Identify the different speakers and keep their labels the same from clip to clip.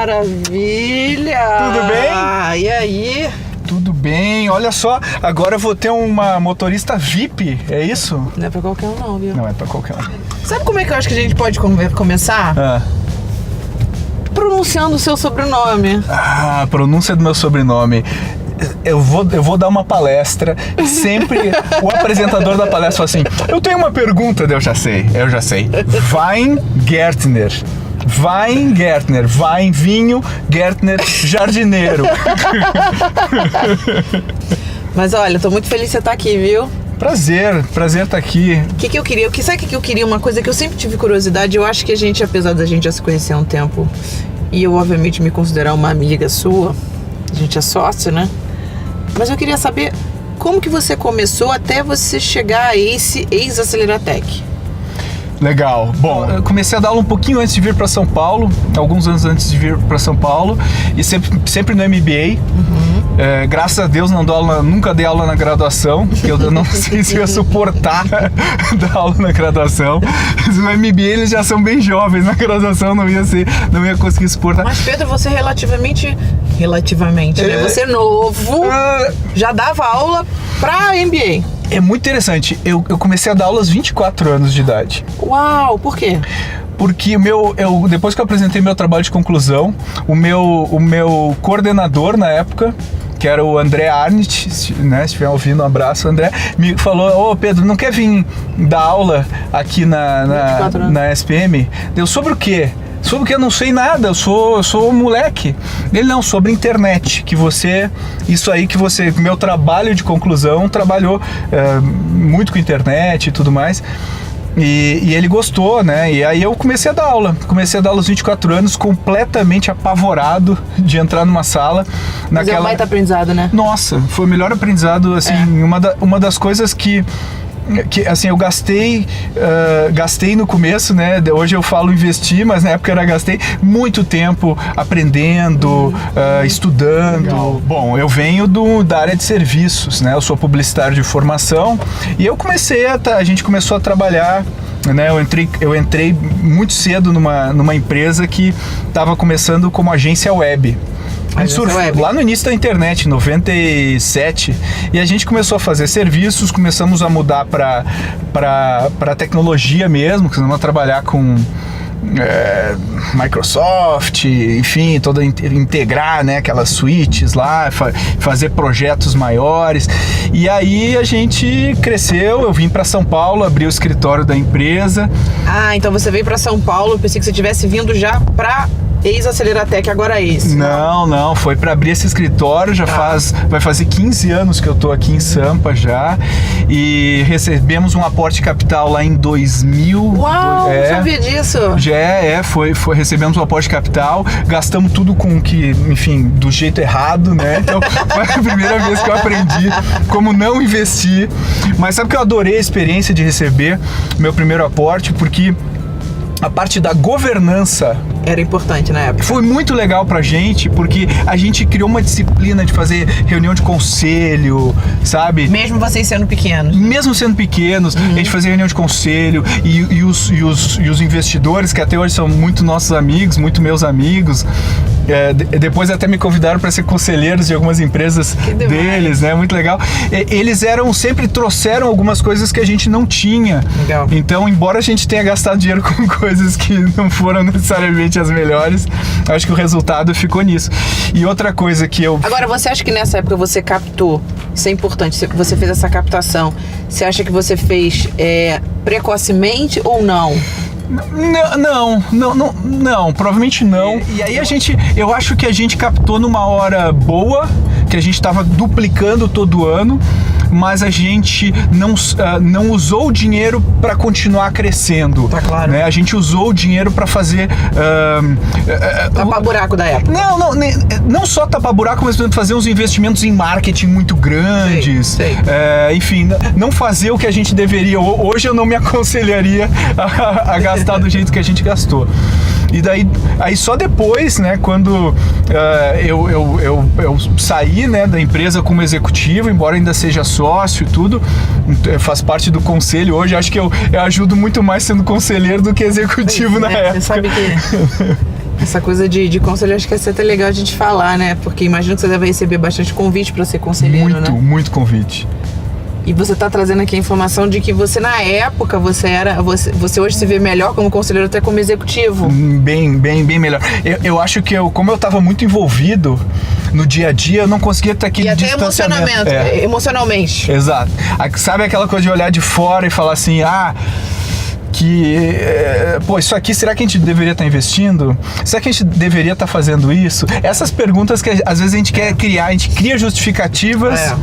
Speaker 1: maravilha!
Speaker 2: Tudo bem?
Speaker 1: E aí?
Speaker 2: Tudo bem, olha só, agora eu vou ter uma motorista VIP, é isso?
Speaker 1: Não é pra qualquer um não, viu?
Speaker 2: Não é pra qualquer um.
Speaker 1: Sabe como é que eu acho que a gente pode começar? Pronunciando o seu sobrenome.
Speaker 2: A pronúncia do meu sobrenome. Eu vou dar uma palestra, sempre o apresentador da palestra fala assim, eu tenho uma pergunta, eu já sei. Weingärtner. Weingärtner, Wein, vinho, Gärtner, jardineiro.
Speaker 1: Mas olha, tô muito feliz de você estar aqui, viu?
Speaker 2: Prazer estar aqui.
Speaker 1: O que eu queria? Sabe o que eu queria? Uma coisa que eu sempre tive curiosidade, eu acho que a gente, apesar da gente já se conhecer há um tempo, e eu obviamente me considerar uma amiga sua, a gente é sócio, né? Mas eu queria saber como que você começou até você chegar a esse ex-Aceleratec.
Speaker 2: Legal. Bom, eu comecei a dar aula um pouquinho antes de vir para São Paulo, alguns anos antes de vir para São Paulo, e sempre no MBA. Graças a Deus nunca dei aula na graduação, porque eu não sei se eu ia suportar dar aula na graduação. No MBA eles já são bem jovens, na graduação não ia conseguir suportar.
Speaker 1: Mas Pedro, você relativamente, né? Você é novo, já dava aula para MBA.
Speaker 2: É muito interessante, eu comecei a dar aula aos 24 anos de idade.
Speaker 1: Uau, por quê?
Speaker 2: Porque depois que eu apresentei meu trabalho de conclusão, o meu coordenador na época, que era o André Arndt, né, se estiver ouvindo, um abraço, André, me falou, ô Pedro, não quer vir dar aula aqui na SPM? Deu, sobre o quê? Sobre o que eu não sei nada, eu sou um moleque. Ele não, sobre internet, meu trabalho de conclusão trabalhou muito com internet e tudo mais. E ele gostou, né? E aí eu comecei a dar aula aos 24 anos, completamente apavorado de entrar numa sala.
Speaker 1: Mas é um baita aprendizado, né?
Speaker 2: Nossa, foi o melhor aprendizado, assim, uma das coisas que assim, eu gastei no começo, né? Hoje eu falo investir, mas na época eu gastei muito tempo aprendendo, estudando. Legal. Bom, eu venho da área de serviços, né? Eu sou publicitário de formação e a gente começou a trabalhar, né? Eu entrei muito cedo numa empresa que estava começando como agência web. Lá no início da internet, em 97, e a gente começou a fazer serviços, começamos a mudar para tecnologia mesmo, começamos a trabalhar com Microsoft, enfim, integrar, né, aquelas suítes lá, fazer projetos maiores. E aí a gente cresceu, eu vim para São Paulo, abri o escritório da empresa. Ah,
Speaker 1: então você veio para São Paulo, eu pensei que você tivesse vindo já para ex-Aceleratec, agora esse.
Speaker 2: Não, foi para abrir esse escritório, vai fazer 15 anos que eu tô aqui em Sampa já, e recebemos um aporte capital lá em 2000.
Speaker 1: Uau, não sabia disso.
Speaker 2: Recebemos um aporte capital, gastamos tudo enfim, do jeito errado, né? Então foi a primeira vez que eu aprendi como não investir, mas sabe que eu adorei a experiência de receber meu primeiro aporte, porque a parte da governança
Speaker 1: era importante na época.
Speaker 2: Foi muito legal pra gente, porque a gente criou uma disciplina de fazer reunião de conselho, sabe?
Speaker 1: Mesmo vocês sendo pequenos.
Speaker 2: Mesmo sendo pequenos, a gente fazia reunião de conselho e os investidores, que até hoje são muito nossos amigos, muito meus amigos, depois até me convidaram para ser conselheiros de algumas empresas deles, né? Muito legal. Eles sempre trouxeram algumas coisas que a gente não tinha.
Speaker 1: Legal.
Speaker 2: Então, embora a gente tenha gastado dinheiro com coisas que não foram necessariamente as melhores, acho que o resultado ficou nisso. E outra coisa que eu...
Speaker 1: Agora, você acha que nessa época você captou, isso é importante, você fez essa captação, você acha que você fez precocemente ou não?
Speaker 2: Não, provavelmente não. E aí eu acho que a gente captou numa hora boa, que a gente estava duplicando todo ano, mas a gente não usou o dinheiro para continuar crescendo.
Speaker 1: Tá claro.
Speaker 2: Né? A gente usou o dinheiro para fazer...
Speaker 1: tapar buraco da época.
Speaker 2: Não só tapar buraco, mas fazer uns investimentos em marketing muito grandes.
Speaker 1: Sei.
Speaker 2: Enfim, não fazer o que a gente deveria. Hoje eu não me aconselharia a gastar do jeito que a gente gastou. E aí só depois, né, quando eu saí, né, da empresa como executivo, embora ainda seja sócio e tudo, faz parte do conselho hoje, acho que eu ajudo muito mais sendo conselheiro do que executivo na época.
Speaker 1: Você sabe que Essa coisa de conselho, acho que é até legal a gente falar, né? Porque imagino que você deve receber bastante convite para ser conselheiro, né?
Speaker 2: Muito convite.
Speaker 1: E você tá trazendo aqui a informação de que você, na época, você hoje se vê melhor como conselheiro até como executivo.
Speaker 2: Bem melhor. Eu acho que como eu tava muito envolvido no dia a dia, eu não conseguia ter aquele distanciamento.
Speaker 1: E até emocionalmente.
Speaker 2: Exato. Sabe aquela coisa de olhar de fora e falar assim, isso aqui, será que a gente deveria estar investindo? Será que a gente deveria estar fazendo isso? Essas perguntas que às vezes a gente quer criar, a gente cria justificativas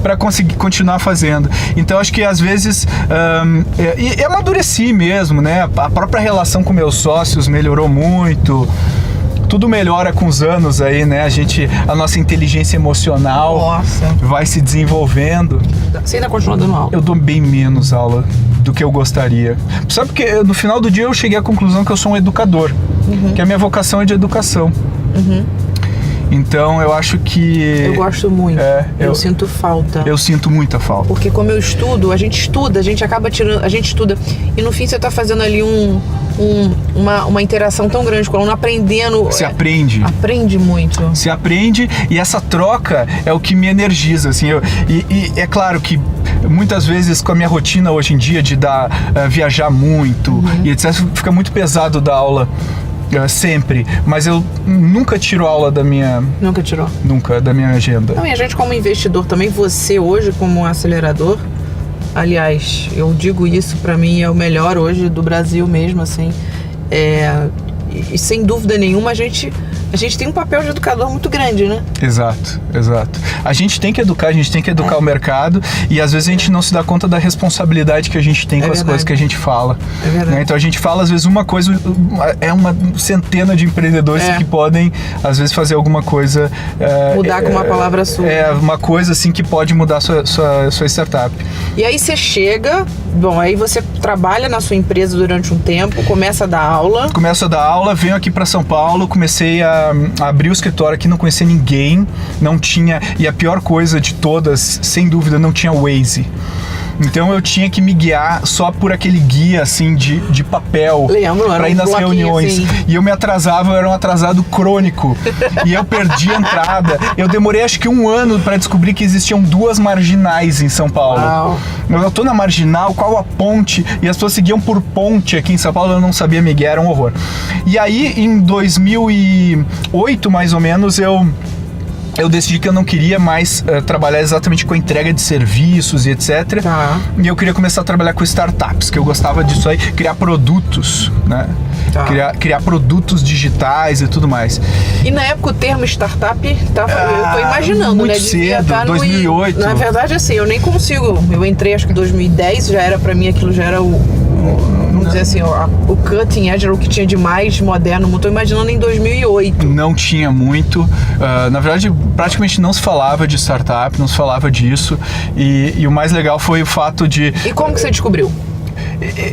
Speaker 2: para conseguir continuar fazendo. Então acho que às vezes e amadureci mesmo, né? A própria relação com meus sócios melhorou muito. Tudo melhora com os anos aí, né? A nossa inteligência emocional vai se desenvolvendo.
Speaker 1: Você ainda continua dando aula?
Speaker 2: Eu dou bem menos aula do que eu gostaria. Sabe que no final do dia eu cheguei à conclusão que eu sou um educador, que a minha vocação é de educação. Então eu acho que...
Speaker 1: Eu gosto muito. Eu sinto falta.
Speaker 2: Eu sinto muita falta.
Speaker 1: Porque como eu estudo, a gente acaba tirando, a gente estuda. E no fim você tá fazendo ali uma interação tão grande com o aluno, aprendendo.
Speaker 2: Se aprende.
Speaker 1: Aprende muito.
Speaker 2: Se aprende, e essa troca é o que me energiza, assim. E é claro que muitas vezes com a minha rotina hoje em dia de viajar muito e etc, fica muito pesado dar aula. Sempre, mas eu nunca tiro aula da minha...
Speaker 1: Nunca tirou?
Speaker 2: Nunca, da minha agenda.
Speaker 1: Não, e a gente como investidor também, você hoje como acelerador, aliás, eu digo isso, pra mim é o melhor hoje do Brasil mesmo, assim, e sem dúvida nenhuma a gente tem um papel de educador muito grande, né?
Speaker 2: Exato. A gente tem que educar o mercado, e às vezes a gente não se dá conta da responsabilidade que a gente tem com as coisas que a gente fala.
Speaker 1: É verdade.
Speaker 2: Né? Então a gente fala às vezes uma coisa, é uma centena de empreendedores que podem às vezes fazer alguma coisa...
Speaker 1: mudar com uma palavra sua.
Speaker 2: Uma coisa assim que pode mudar sua startup.
Speaker 1: E aí você chega, aí você trabalha na sua empresa durante um tempo, começa a dar aula.
Speaker 2: Venho aqui para São Paulo, comecei a abrir o escritório aqui, não conhecia ninguém, não tinha, e a pior coisa de todas, sem dúvida, não tinha Waze. Então eu tinha que me guiar só por aquele guia assim de papel para ir nas reuniões. Assim. E eu me atrasava, eu era um atrasado crônico. E eu perdi a entrada. Eu demorei acho que 1 ano para descobrir que existiam 2 marginais em São Paulo.
Speaker 1: Uau.
Speaker 2: Eu tô na marginal, qual a ponte? E as pessoas seguiam por ponte aqui em São Paulo, eu não sabia me guiar, era um horror. E aí em 2008 mais ou menos eu decidi que eu não queria mais trabalhar exatamente com a entrega de serviços e etc. E eu queria começar a trabalhar com startups, que eu gostava disso aí, criar produtos, né? Criar produtos digitais e tudo mais.
Speaker 1: E na época o termo startup, eu tô imaginando,
Speaker 2: muito
Speaker 1: né?
Speaker 2: cedo, 2008.
Speaker 1: Na verdade, assim, eu nem consigo. Eu entrei acho que em 2010, já era pra mim, aquilo já era vamos dizer assim, o cutting edge era o que tinha de mais moderno. Não tô imaginando em 2008.
Speaker 2: Não tinha muito. Na verdade, praticamente não se falava de startup, não se falava disso. E o mais legal foi o fato de...
Speaker 1: E como que você descobriu?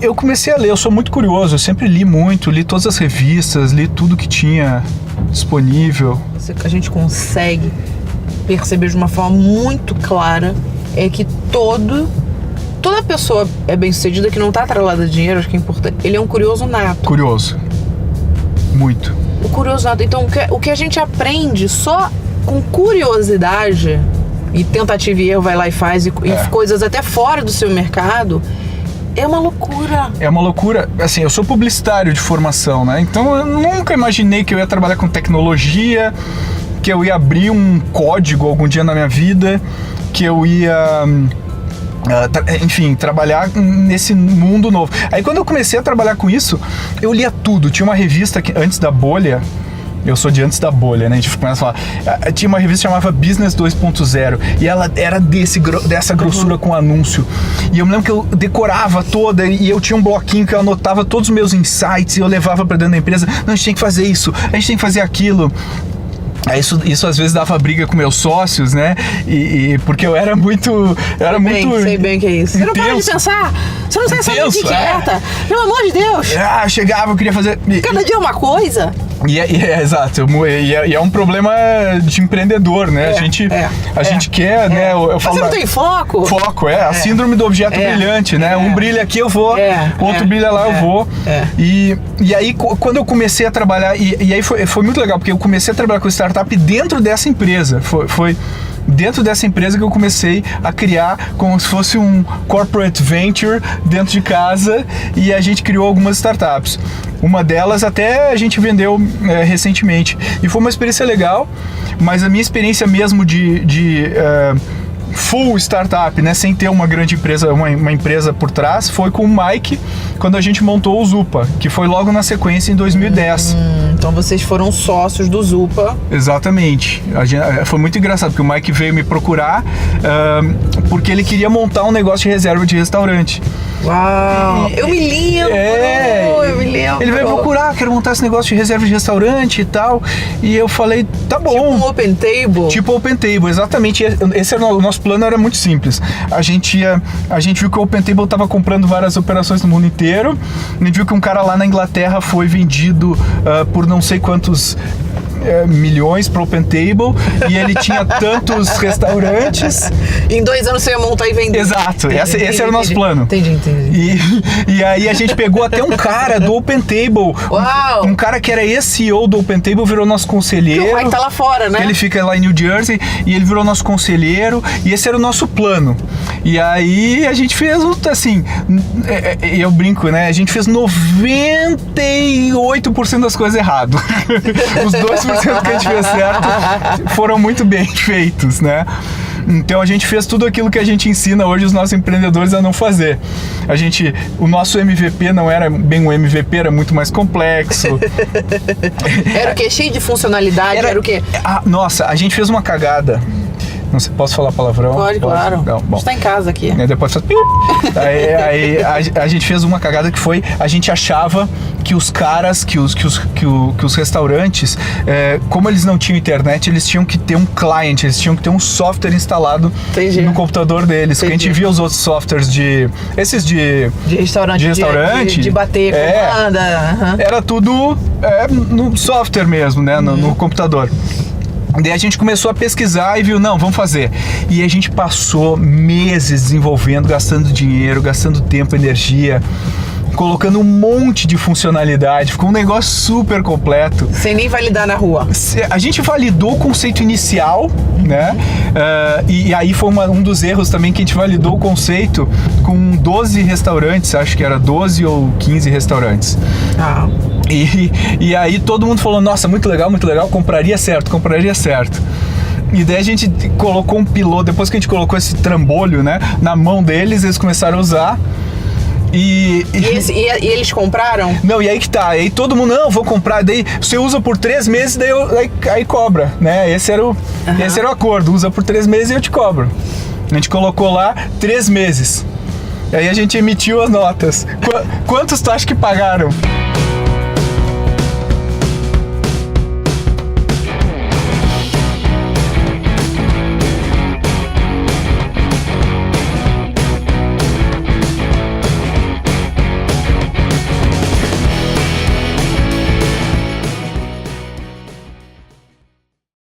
Speaker 2: Eu comecei a ler, eu sou muito curioso, eu sempre li muito, li todas as revistas, li tudo que tinha disponível.
Speaker 1: A gente consegue perceber de uma forma muito clara que toda pessoa é bem-sucedida que não está atrelada a dinheiro, acho que é importante. Ele é um curioso nato.
Speaker 2: Curioso. Muito.
Speaker 1: O curioso nato. Então, o que a gente aprende só com curiosidade e tentativa e erro, vai lá e faz, e coisas até fora do seu mercado, é uma loucura. É uma loucura. Assim, eu sou publicitário de formação, né? Então, eu nunca imaginei que eu ia trabalhar com tecnologia, que eu ia abrir um código algum dia na minha vida, que eu ia... enfim, trabalhar nesse mundo novo. Aí quando eu comecei a trabalhar com isso, eu lia tudo. Tinha uma revista que, antes da bolha, eu sou de antes da bolha, né? A gente começa a falar. Tinha uma revista que chamava Business 2.0 e ela era dessa grossura com anúncio. E eu me lembro que eu decorava toda e eu tinha um bloquinho que eu anotava todos os meus insights e eu levava pra dentro da empresa. Não, a gente tem que fazer isso, a gente tem que fazer aquilo.
Speaker 2: Aí isso às vezes dava briga com meus sócios, né? Porque eu era muito.
Speaker 1: Sei bem que é isso. Você não para de pensar! Você não sai essa mente inquieta! Pelo amor de Deus!
Speaker 2: Eu chegava, eu queria fazer.
Speaker 1: Cada dia é uma coisa!
Speaker 2: Exato, e é um problema de empreendedor, né? A gente quer, né? Eu falo,
Speaker 1: você não tem foco?
Speaker 2: Foco, a síndrome do objeto brilhante, né? Um brilha aqui, eu vou, outro brilha lá, eu vou. E aí, quando eu comecei a trabalhar, e aí foi muito legal, porque eu comecei a trabalhar com startup dentro dessa empresa. Foi dentro dessa empresa que eu comecei a criar como se fosse um corporate venture dentro de casa, e a gente criou algumas startups. Uma delas até a gente vendeu recentemente. E foi uma experiência legal, mas a minha experiência mesmo de full startup, né, sem ter uma grande empresa, uma empresa por trás, foi com o Mike, quando a gente montou o Zupa, que foi logo na sequência em 2010.
Speaker 1: Então vocês foram sócios do Zupa.
Speaker 2: Exatamente. Foi muito engraçado, porque o Mike veio me procurar porque ele queria montar um negócio de reserva de restaurante.
Speaker 1: Uau! Eu me lembro! Eu me lembro!
Speaker 2: Ele veio procurar, quero montar esse negócio de reserva de restaurante e tal. E eu falei, tá bom.
Speaker 1: Tipo um Open Table?
Speaker 2: Tipo Open Table, exatamente. Esse era o nosso plano, era muito simples. A gente viu que o Open Table estava comprando várias operações no mundo inteiro. A gente viu que um cara lá na Inglaterra foi vendido por não sei quantos milhões para Open Table, e ele tinha tantos restaurantes.
Speaker 1: Em 2 anos você ia montar e vender.
Speaker 2: Exato, esse era o nosso plano.
Speaker 1: Entendi.
Speaker 2: E aí a gente pegou até um cara do Open Table.
Speaker 1: Uau!
Speaker 2: Um cara que era ex-CEO do Open Table, virou nosso conselheiro.
Speaker 1: O Mike tá lá fora, né?
Speaker 2: Ele fica lá em New Jersey, e ele virou nosso conselheiro, e esse era o nosso plano. E aí a gente fez, assim, eu brinco, né? A gente fez 98% das coisas errado. Os 2% que a gente fez certo foram muito bem feitos, né? Então a gente fez tudo aquilo que a gente ensina hoje os nossos empreendedores a não fazer. O nosso MVP não era bem um MVP, era muito mais complexo.
Speaker 1: Era o quê? Cheio de funcionalidade? Era o quê?
Speaker 2: Nossa, a gente fez uma cagada. Não sei, posso falar palavrão?
Speaker 1: Pode, claro.
Speaker 2: Não, bom.
Speaker 1: A gente tá em casa aqui.
Speaker 2: Depois faz... Aí a gente fez uma cagada que foi, a gente achava que os caras, que os restaurantes, como eles não tinham internet, eles tinham que ter um client, eles tinham que ter um software instalado no computador deles. Porque a gente via os outros softwares de restaurante,
Speaker 1: de bater comanda.
Speaker 2: Era tudo no software mesmo, né? No computador. Daí a gente começou a pesquisar e viu, não, vamos fazer. E a gente passou meses desenvolvendo, gastando dinheiro, gastando tempo, energia, colocando um monte de funcionalidade. Ficou um negócio super completo.
Speaker 1: Sem nem validar na rua.
Speaker 2: A gente validou o conceito inicial, né? E aí foi um dos erros também, que a gente validou o conceito com 12 restaurantes, acho que era 12 ou 15 restaurantes. E aí todo mundo falou, nossa, muito legal, compraria certo. E daí a gente colocou um piloto, depois que a gente colocou esse trambolho, né, na mão deles, eles começaram a usar. E
Speaker 1: eles compraram?
Speaker 2: Não, e aí que tá, aí todo mundo, não, vou comprar, daí você usa por 3 meses, daí aí cobra, né, esse era o acordo, usa por 3 meses e eu te cobro. A gente colocou lá 3 meses, aí a gente emitiu as notas. Quantos tu acha que pagaram?